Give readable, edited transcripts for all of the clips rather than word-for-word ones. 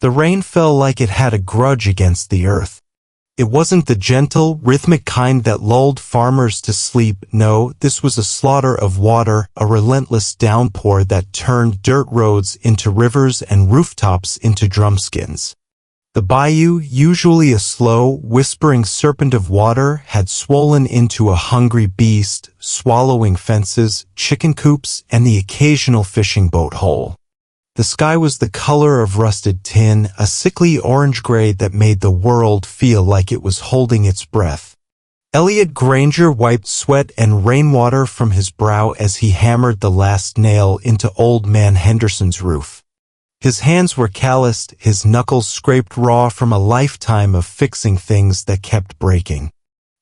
The rain fell like it had a grudge against the earth. It wasn't the gentle, rhythmic kind that lulled farmers to sleep. No, this was a slaughter of water, a relentless downpour that turned dirt roads into rivers and rooftops into drumskins. The bayou, usually a slow, whispering serpent of water, had swollen into a hungry beast, swallowing fences, chicken coops, and the occasional fishing boat hole. The sky was the color of rusted tin, a sickly orange-gray that made the world feel like it was holding its breath. Elliot Granger wiped sweat and rainwater from his brow as he hammered the last nail into Old Man Henderson's roof. His hands were calloused, his knuckles scraped raw from a lifetime of fixing things that kept breaking.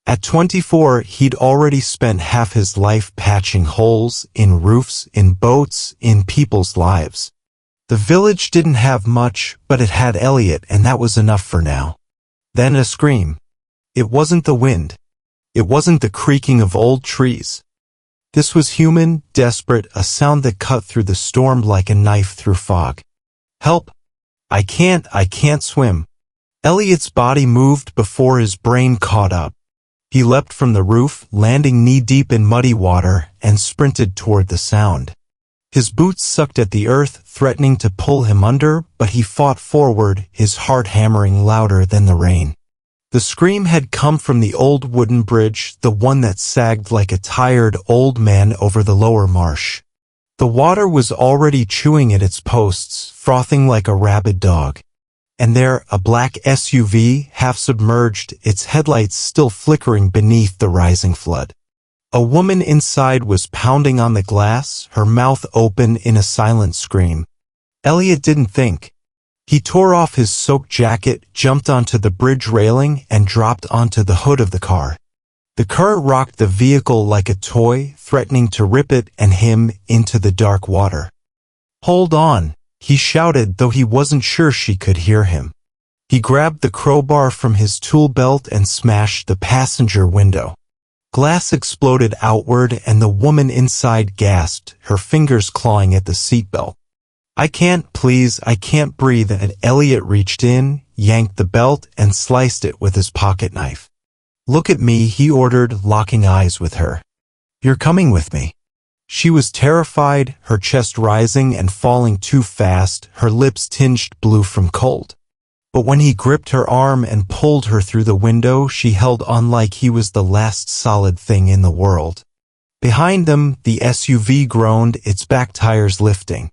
At 24, he'd already spent half his life patching holes in roofs, in boats, in people's lives. The village didn't have much, but it had Elliot, and that was enough for now. Then a scream. It wasn't the wind. It wasn't the creaking of old trees. This was human, desperate, a sound that cut through the storm like a knife through fog. Help! I can't swim. Elliot's body moved before his brain caught up. He leapt from the roof, landing knee-deep in muddy water, and sprinted toward the sound. His boots sucked at the earth, threatening to pull him under, but he fought forward, his heart hammering louder than the rain. The scream had come from the old wooden bridge, the one that sagged like a tired old man over the lower marsh. The water was already chewing at its posts, frothing like a rabid dog. And there, a black SUV, half submerged, its headlights still flickering beneath the rising flood. A woman inside was pounding on the glass, her mouth open in a silent scream. Elliot didn't think. He tore off his soaked jacket, jumped onto the bridge railing, and dropped onto the hood of the car. The current rocked the vehicle like a toy, threatening to rip it and him into the dark water. "Hold on," he shouted, though he wasn't sure she could hear him. He grabbed the crowbar from his tool belt and smashed the passenger window. Glass exploded outward and the woman inside gasped, her fingers clawing at the seatbelt. I can't breathe," and Elliot reached in, yanked the belt, and sliced it with his pocket knife. "Look at me," he ordered, locking eyes with her. "You're coming with me." She was terrified, her chest rising and falling too fast, her lips tinged blue from cold. But when he gripped her arm and pulled her through the window, she held on like he was the last solid thing in the world. Behind them, the SUV groaned, its back tires lifting.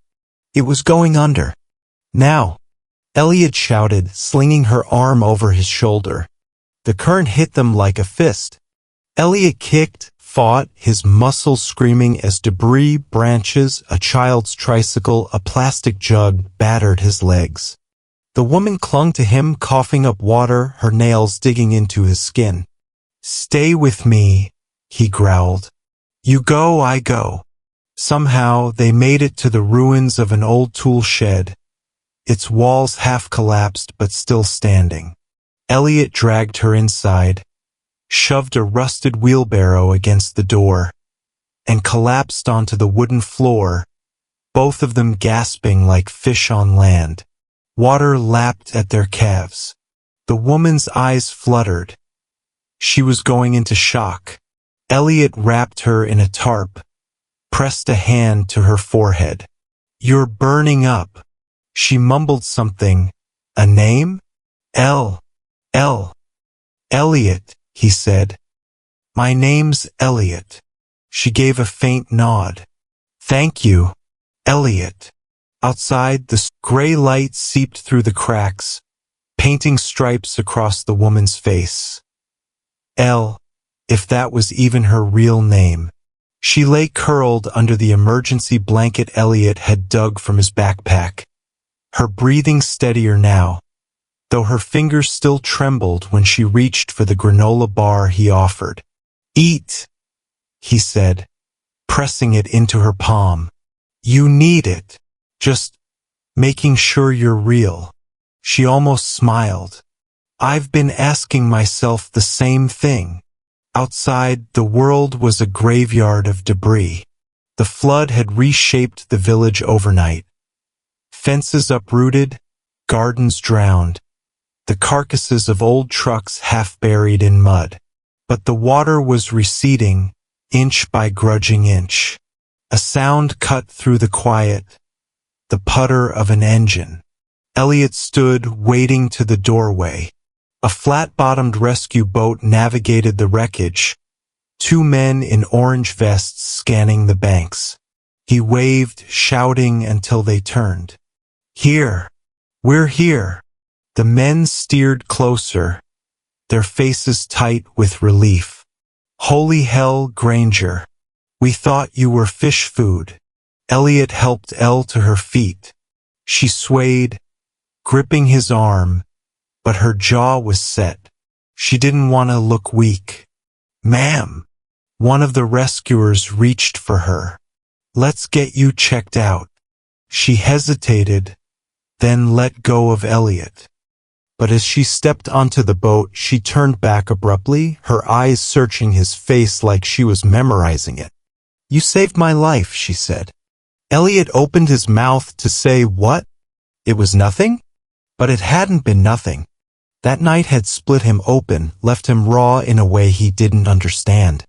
It was going under. "Now!" Elliot shouted, slinging her arm over his shoulder. The current hit them like a fist. Elliot kicked, fought, his muscles screaming as debris, branches, a child's tricycle, a plastic jug battered his legs. The woman clung to him, coughing up water, her nails digging into his skin. "Stay with me," he growled. "You go, I go." Somehow, they made it to the ruins of an old tool shed, its walls half collapsed but still standing. Elliot dragged her inside, shoved a rusted wheelbarrow against the door, and collapsed onto the wooden floor, both of them gasping like fish on land. Water lapped at their calves. The woman's eyes fluttered. She was going into shock. Elliot wrapped her in a tarp, pressed a hand to her forehead. "You're burning up." She mumbled something. "A name?" Elliot, he said. "My name's Elliot." She gave a faint nod. "Thank you, Elliot." Outside, the gray light seeped through the cracks, painting stripes across the woman's face. If that was even her real name. She lay curled under the emergency blanket Elliot had dug from his backpack, her breathing steadier now, though her fingers still trembled when she reached for the granola bar he offered. "Eat," he said, pressing it into her palm. "You need it. Just making sure you're real." She almost smiled. "I've been asking myself the same thing." Outside, the world was a graveyard of debris. The flood had reshaped the village overnight. Fences uprooted, gardens drowned, the carcasses of old trucks half buried in mud. But the water was receding, inch by grudging inch. A sound cut through the quiet, the putter of an engine. Elliot stood, waiting to the doorway. A flat-bottomed rescue boat navigated the wreckage, two men in orange vests scanning the banks. He waved, shouting until they turned. "Here! We're here!" The men steered closer, their faces tight with relief. "Holy hell, Granger. We thought you were fish food." Elliot helped Elle to her feet. She swayed, gripping his arm, but her jaw was set. She didn't want to look weak. "Ma'am." One of the rescuers reached for her. "Let's get you checked out." She hesitated, then let go of Elliot. But as she stepped onto the boat, she turned back abruptly, her eyes searching his face like she was memorizing it. "You saved my life," she said. Elliot opened his mouth to say what? It was nothing? But it hadn't been nothing. That night had split him open, left him raw in a way he didn't understand.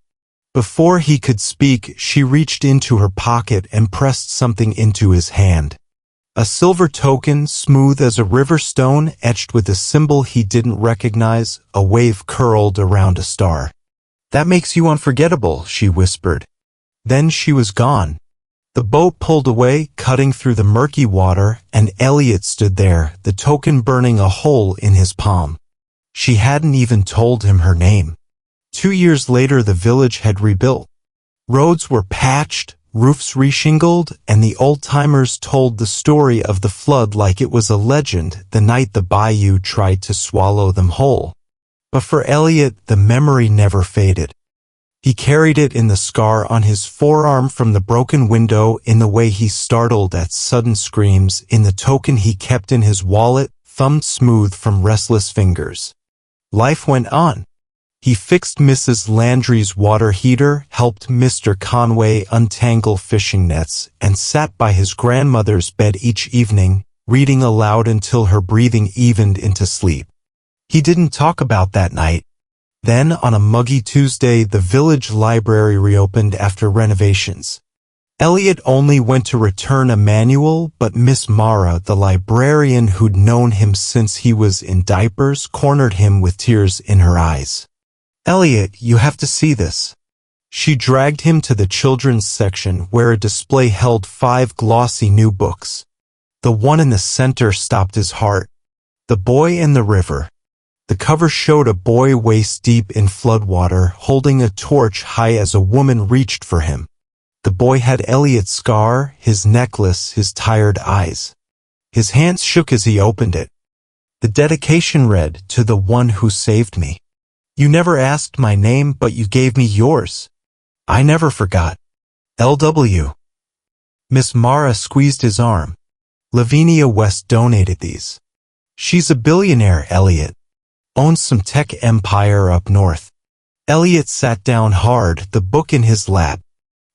Before he could speak, she reached into her pocket and pressed something into his hand. A silver token, smooth as a river stone, etched with a symbol he didn't recognize, a wave curled around a star. "That makes you unforgettable," she whispered. Then she was gone. The boat pulled away, cutting through the murky water, and Elliot stood there, the token burning a hole in his palm. She hadn't even told him her name. 2 years later, the village had rebuilt. Roads were patched, roofs reshingled, and the old-timers told the story of the flood like it was a legend, the night the bayou tried to swallow them whole. But for Elliot, the memory never faded. He carried it in the scar on his forearm from the broken window, in the way he startled at sudden screams, in the token he kept in his wallet, thumbed smooth from restless fingers. Life went on. He fixed Mrs. Landry's water heater, helped Mr. Conway untangle fishing nets, and sat by his grandmother's bed each evening, reading aloud until her breathing evened into sleep. He didn't talk about that night. Then, on a muggy Tuesday, the village library reopened after renovations. Elliot only went to return a manual, but Miss Mara, the librarian who'd known him since he was in diapers, cornered him with tears in her eyes. "Elliot, you have to see this." She dragged him to the children's section, where a display held 5 glossy new books. The one in the center stopped his heart. The Boy and the River. The cover showed a boy waist-deep in floodwater, holding a torch high as a woman reached for him. The boy had Elliot's scar, his necklace, his tired eyes. His hands shook as he opened it. The dedication read, "To the one who saved me. You never asked my name, but you gave me yours. I never forgot. L.W." Miss Mara squeezed his arm. "Levvenia West donated these. She's a billionaire, Elliot. Owns some tech empire up north." Elliot sat down hard, the book in his lap.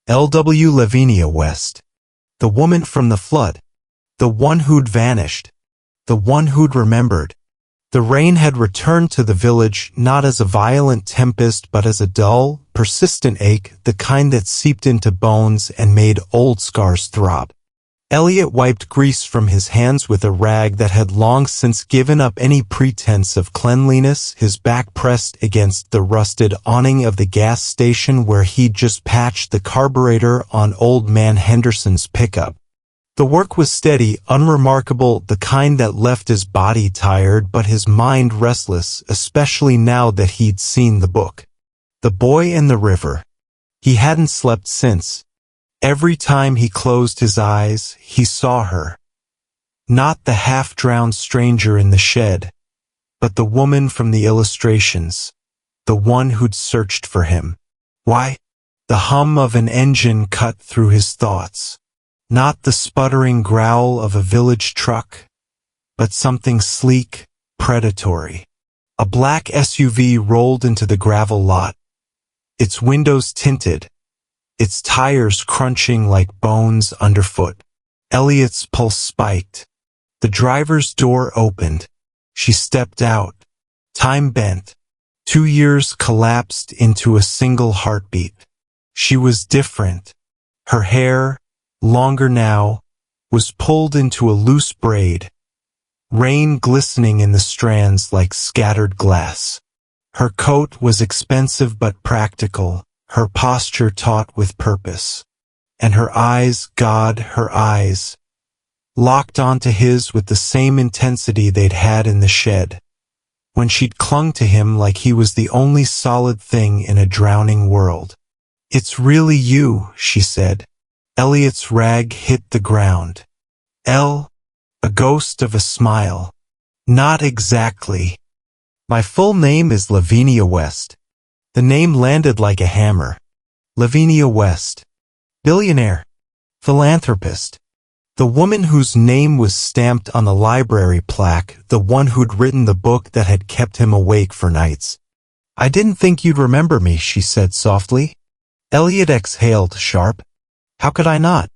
L.W. Levvenia West. The woman from the flood. The one who'd vanished. The one who'd remembered. The rain had returned to the village, not as a violent tempest but as a dull, persistent ache, the kind that seeped into bones and made old scars throb. Elliot wiped grease from his hands with a rag that had long since given up any pretense of cleanliness, his back pressed against the rusted awning of the gas station where he'd just patched the carburetor on Old Man Henderson's pickup. The work was steady, unremarkable, the kind that left his body tired but his mind restless, especially now that he'd seen the book. The Boy and the River. He hadn't slept since. Every time he closed his eyes, he saw her. Not the half-drowned stranger in the shed, but the woman from the illustrations, the one who'd searched for him. Why? The hum of an engine cut through his thoughts. Not the sputtering growl of a village truck, but something sleek, predatory. A black SUV rolled into the gravel lot, its windows tinted, its tires crunching like bones underfoot. Elliot's pulse spiked. The driver's door opened. She stepped out. Time bent. 2 years collapsed into a single heartbeat. She was different. Her hair, longer now, was pulled into a loose braid, rain glistening in the strands like scattered glass. Her coat was expensive but practical, her posture taut with purpose. And her eyes, God, her eyes, locked onto his with the same intensity they'd had in the shed, when she'd clung to him like he was the only solid thing in a drowning world. "It's really you," she said. Elliot's rag hit the ground. A ghost of a smile. "Not exactly. My full name is Levvenia West." The name landed like a hammer. Levvenia West. Billionaire. Philanthropist. The woman whose name was stamped on the library plaque, the one who'd written the book that had kept him awake for nights. "I didn't think you'd remember me," she said softly. Elliot exhaled, sharp. "How could I not?"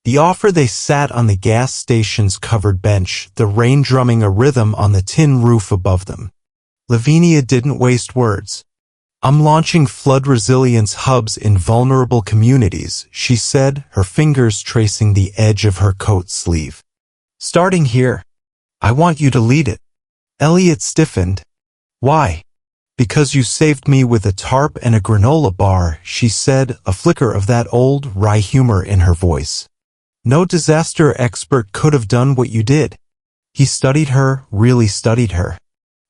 The offer. They sat on the gas station's covered bench, the rain drumming a rhythm on the tin roof above them. Levvenia didn't waste words. "I'm launching flood resilience hubs in vulnerable communities," she said, her fingers tracing the edge of her coat sleeve. "Starting here. I want you to lead it." Elliot stiffened. "Why?" "Because you saved me with a tarp and a granola bar," she said, a flicker of that old, wry humor in her voice. "No disaster expert could have done what you did." He studied her, really studied her.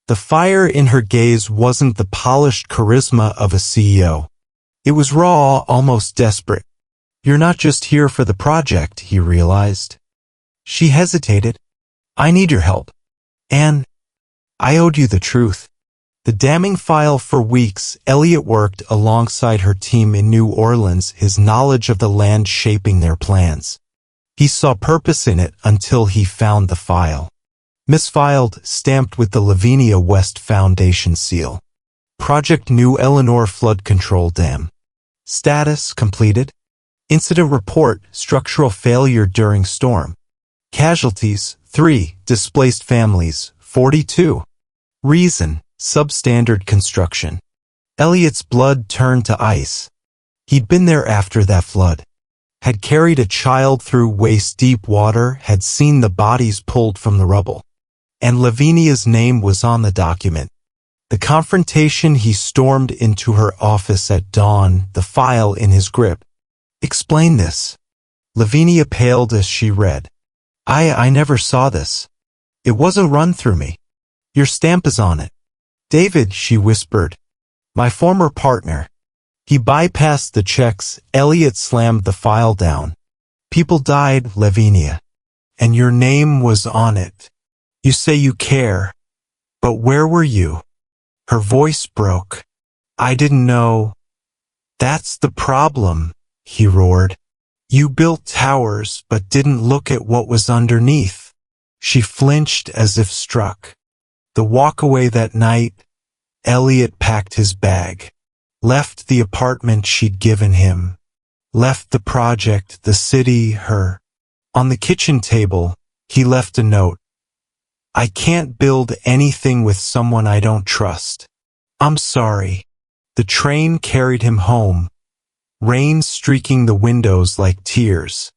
The fire in her gaze wasn't the polished charisma of a CEO. It was raw, almost desperate. "You're not just here for the project," he realized. She hesitated. "I need your help. And I owed you the truth." The damning file. For weeks, Elliot worked alongside her team in New Orleans, his knowledge of the land shaping their plans. He saw purpose in it until he found the file. Misfiled, stamped with the Levvenia West Foundation seal. Project New Eleanor Flood Control Dam. Status completed. Incident report, structural failure during storm. Casualties, 3, displaced families, 42. Reason, substandard construction. Elliot's blood turned to ice. He'd been there after that flood. Had carried a child through waist-deep water, had seen the bodies pulled from the rubble. And Levvenia's name was on the document. The confrontation. He stormed into her office at dawn, the file in his grip. "Explain this." Levvenia paled as she read. I never saw this. It wasn't run through me. Your stamp is on it." "David," she whispered. "My former partner." He bypassed the checks. Elliot slammed the file down. "People died, Levvenia. And your name was on it. You say you care. But where were you?" Her voice broke. "I didn't know." "That's the problem," he roared. "You built towers but didn't look at what was underneath." She flinched as if struck. The walkaway that night, Elliot packed his bag. Left the apartment she'd given him. Left the project, the city, her. On the kitchen table, he left a note. "I can't build anything with someone I don't trust. I'm sorry." The train carried him home, rain streaking the windows like tears.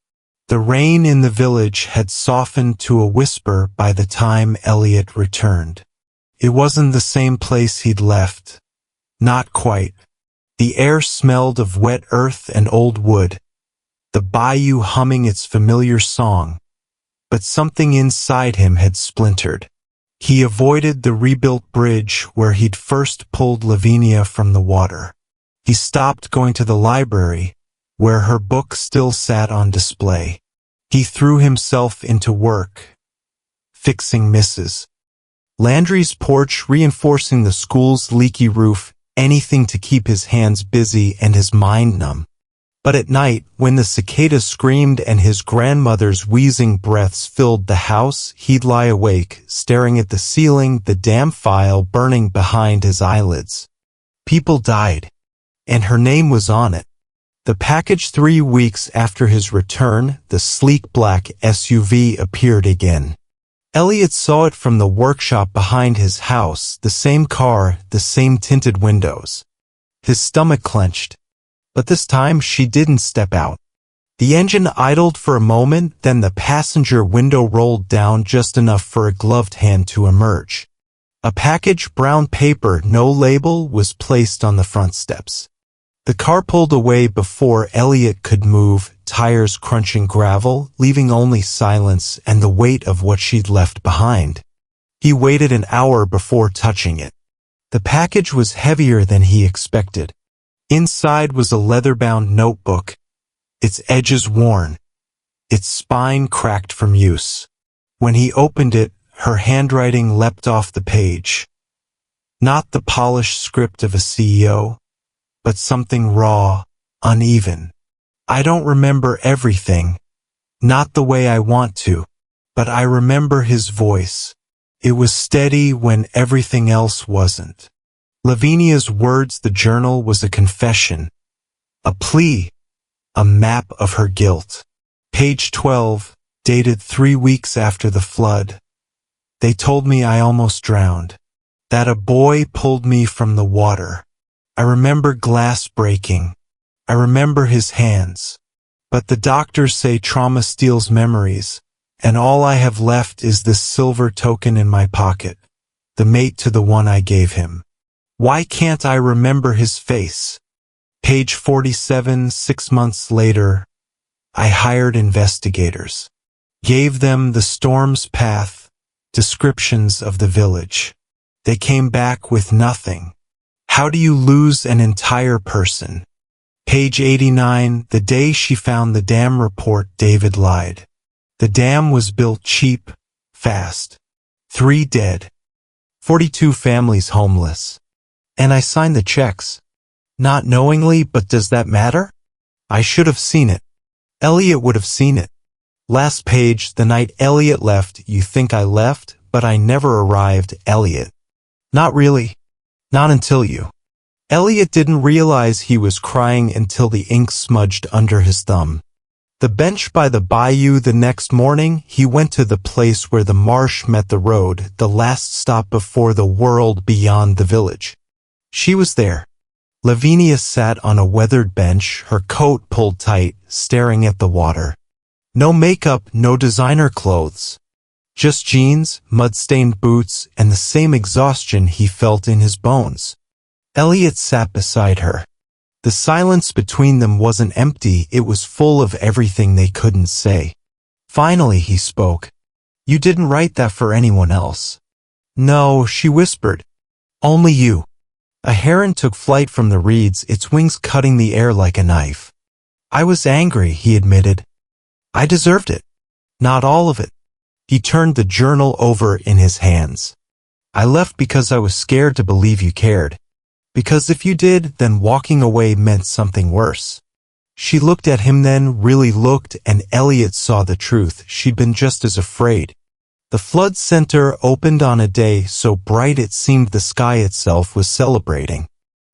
The rain in the village had softened to a whisper by the time Elliot returned. It wasn't the same place he'd left. Not quite. The air smelled of wet earth and old wood, the bayou humming its familiar song. But something inside him had splintered. He avoided the rebuilt bridge where he'd first pulled Levvenia from the water. He stopped going to the library, where her book still sat on display. He threw himself into work, fixing Mrs. Landry's porch, reinforcing the school's leaky roof, anything to keep his hands busy and his mind numb. But at night, when the cicada screamed and his grandmother's wheezing breaths filled the house, he'd lie awake, staring at the ceiling, the damn file burning behind his eyelids. People died, and her name was on it. The package. 3 weeks after his return, the sleek black SUV appeared again. Elliot saw it from the workshop behind his house, the same car, the same tinted windows. His stomach clenched. But this time she didn't step out. The engine idled for a moment, then the passenger window rolled down just enough for a gloved hand to emerge. A package, brown paper, no label, was placed on the front steps. The car pulled away before Elliot could move, tires crunching gravel, leaving only silence and the weight of what she'd left behind. He waited an hour before touching it. The package was heavier than he expected. Inside was a leather-bound notebook, its edges worn, its spine cracked from use. When he opened it, her handwriting leapt off the page. Not the polished script of a CEO, but something raw, uneven. I don't remember everything, not the way I want to, but I remember his voice. It was steady when everything else wasn't. Levvenia's words, the journal, was a confession, a plea, a map of her guilt. Page 12, dated 3 weeks after the flood. They told me I almost drowned, that a boy pulled me from the water. I remember glass breaking. I remember his hands. But the doctors say trauma steals memories, and all I have left is this silver token in my pocket, the mate to the one I gave him. Why can't I remember his face? Page 47, 6 months later, I hired investigators. Gave them the storm's path, descriptions of the village. They came back with nothing. How do you lose an entire person? Page 89, the day she found the dam report, David lied. The dam was built cheap, fast. 3 dead. 42 families homeless. And I signed the checks. Not knowingly, but does that matter? I should have seen it. Elliot would have seen it. Last page, the night Elliot left, you think I left, but I never arrived, Elliot. Not really. Not until you. Elliot didn't realize he was crying until the ink smudged under his thumb. The bench by the bayou. The next morning, he went to the place where the marsh met the road, the last stop before the world beyond the village. She was there. Levvenia sat on a weathered bench, her coat pulled tight, staring at the water. No makeup, no designer clothes. Just jeans, mud-stained boots, and the same exhaustion he felt in his bones. Elliot sat beside her. The silence between them wasn't empty, it was full of everything they couldn't say. Finally he spoke. You didn't write that for anyone else. No, she whispered. Only you. A heron took flight from the reeds, its wings cutting the air like a knife. I was angry, he admitted. I deserved it. Not all of it. He turned the journal over in his hands. I left because I was scared to believe you cared. Because if you did, then walking away meant something worse. She looked at him then, really looked, and Elliot saw the truth. She'd been just as afraid. The flood center opened on a day so bright it seemed the sky itself was celebrating.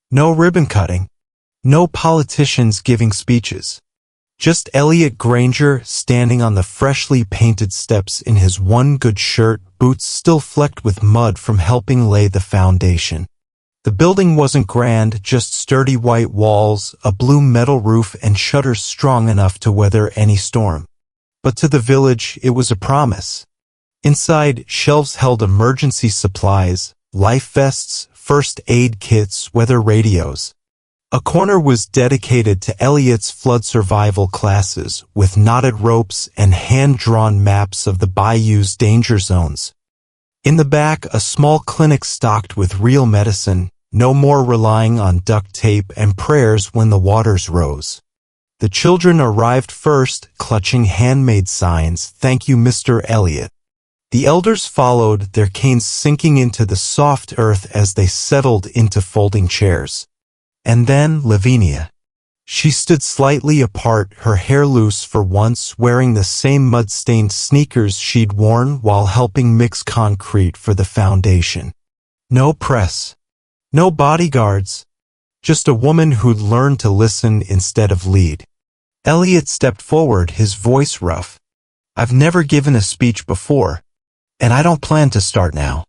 No ribbon cutting. No politicians giving speeches. Just Elliot Granger standing on the freshly painted steps in his one good shirt, boots still flecked with mud from helping lay the foundation. The building wasn't grand, just sturdy white walls, a blue metal roof, and shutters strong enough to weather any storm. But to the village, it was a promise. Inside, shelves held emergency supplies, life vests, first aid kits, weather radios. A corner was dedicated to Elliot's flood survival classes, with knotted ropes and hand-drawn maps of the bayou's danger zones. In the back, a small clinic stocked with real medicine, no more relying on duct tape and prayers when the waters rose. The children arrived first, clutching handmade signs, "Thank you, Mr. Elliot." The elders followed, their canes sinking into the soft earth as they settled into folding chairs. And then Levvenia. She stood slightly apart, her hair loose for once, wearing the same mud-stained sneakers she'd worn while helping mix concrete for the foundation. No press. No bodyguards. Just a woman who'd learned to listen instead of lead. Elliot stepped forward, his voice rough. I've never given a speech before. And I don't plan to start now.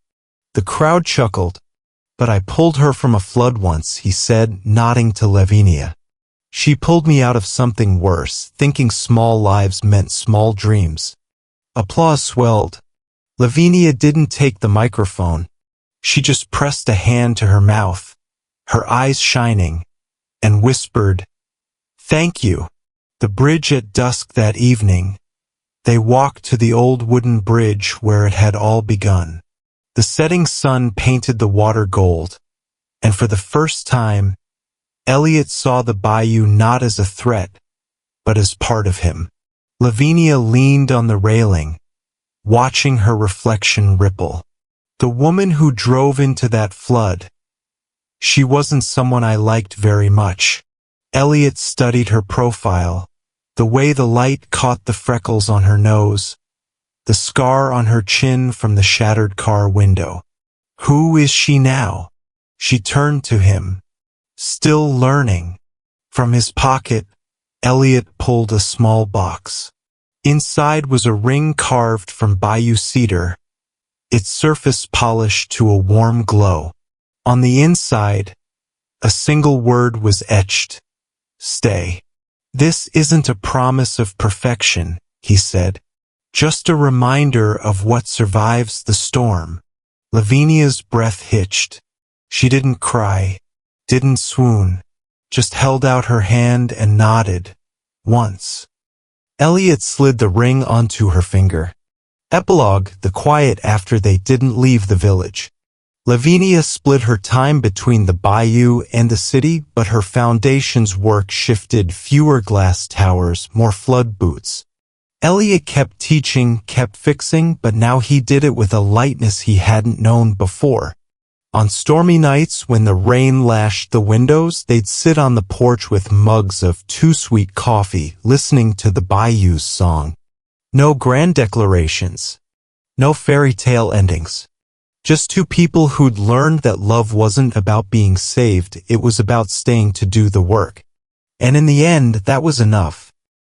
The crowd chuckled. But I pulled her from a flood once, he said, nodding to Levvenia. She pulled me out of something worse, thinking small lives meant small dreams. Applause swelled. Levvenia didn't take the microphone. She just pressed a hand to her mouth, her eyes shining, and whispered, "Thank you." The bridge at dusk that evening. They walked to the old wooden bridge where it had all begun. The setting sun painted the water gold, and for the first time, Elliot saw the bayou not as a threat, but as part of him. Levvenia leaned on the railing, watching her reflection ripple. The woman who drove into that flood. She wasn't someone I liked very much. Elliot studied her profile, the way the light caught the freckles on her nose, the scar on her chin from the shattered car window. Who is she now? She turned to him, still learning. From his pocket, Elliot pulled a small box. Inside was a ring carved from bayou cedar, its surface polished to a warm glow. On the inside, a single word was etched: "Stay." "This isn't a promise of perfection," he said. "Just a reminder of what survives the storm." Levvenia's breath hitched. She didn't cry, didn't swoon, just held out her hand and nodded. Once. Elliot slid the ring onto her finger. Epilogue: the quiet after they didn't leave the village. Levvenia split her time between the bayou and the city, but her foundation's work shifted: fewer glass towers, more flood boots. Elliot kept teaching, kept fixing, but now he did it with a lightness he hadn't known before. On stormy nights when the rain lashed the windows, they'd sit on the porch with mugs of too sweet coffee, listening to the bayou's song. No grand declarations. No fairy tale endings. Just two people who'd learned that love wasn't about being saved, it was about staying to do the work. And in the end, that was enough.